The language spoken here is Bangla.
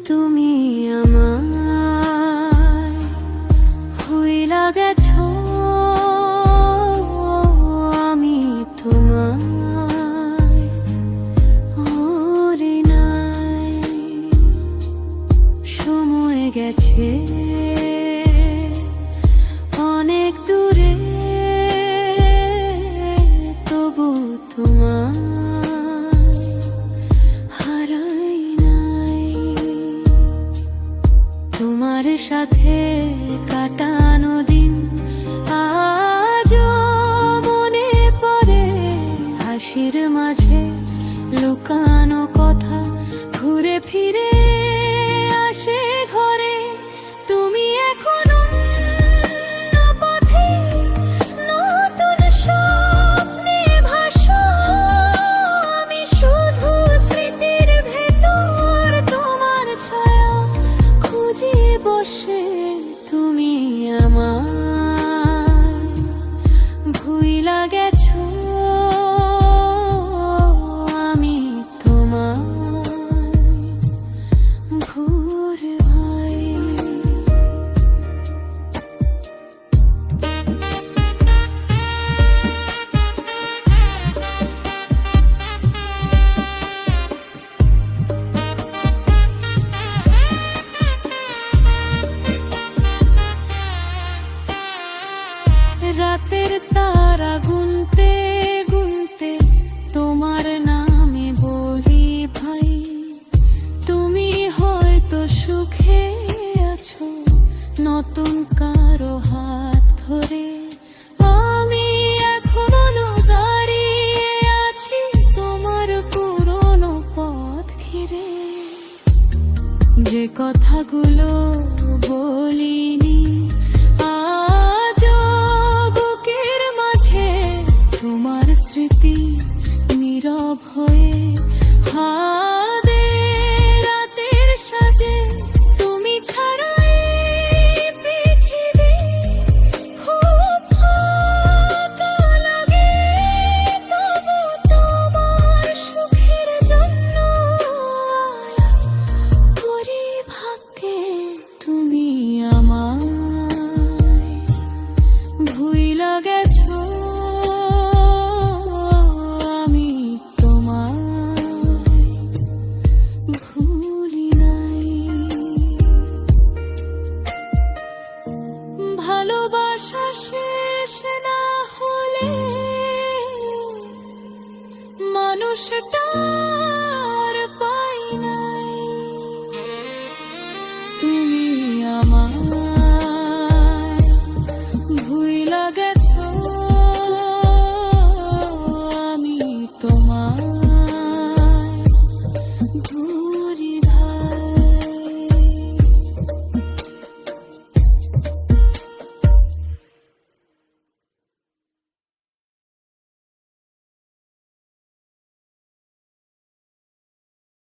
তুমি আমায় ভুইলা গেছো, আমি তোমায় ওরে নাই। সময় গেছে অনেক দূরে, তবু তোমায় হারাই নাই। তোমার সাথে কাটানো দিন আজও মনে পড়ে, হাসির মাঝে লুকানো কথা ঘুরে ফিরে আসে ঘরে। তুমি এখন অন্য পথে, নতুন স্বপ্নে ভাসো, আমি শুধু স্মৃতির ভেতর তোমার ছায়া খুঁজে বসে। তুমি আমায় ভুইলা গেছো, আমি তোমায় ভুরে ভাই। রাতের তারা গুনতে গুনতে তোমার নামে বলি ভাই, তুমি হয়তো সুখে আছো নতুন কারো হাত ধরে। আমি এখনো দাঁড়িয়ে আছি তোমার পুরনো পথ ঘিরে। যে কথাগুলো বলিনি আজও বুকের মাঝে, তোমার স্মৃতি নীরব হয়ে হাদে রাতের সাজে। তুমি ছাড়া এই পৃথিবী খুব ফাঁকা লাগে, তবু তোমার সুখের জন্য আয়া করি ভাগ্যে। তুমি আমায় ভুইলা গেছো, আমি তোমায় ভুলি নাই। ভালোবাসা শেষ না হলে মানুষটার পাই নাই। তুমি আমায় ভুইলা গেছো।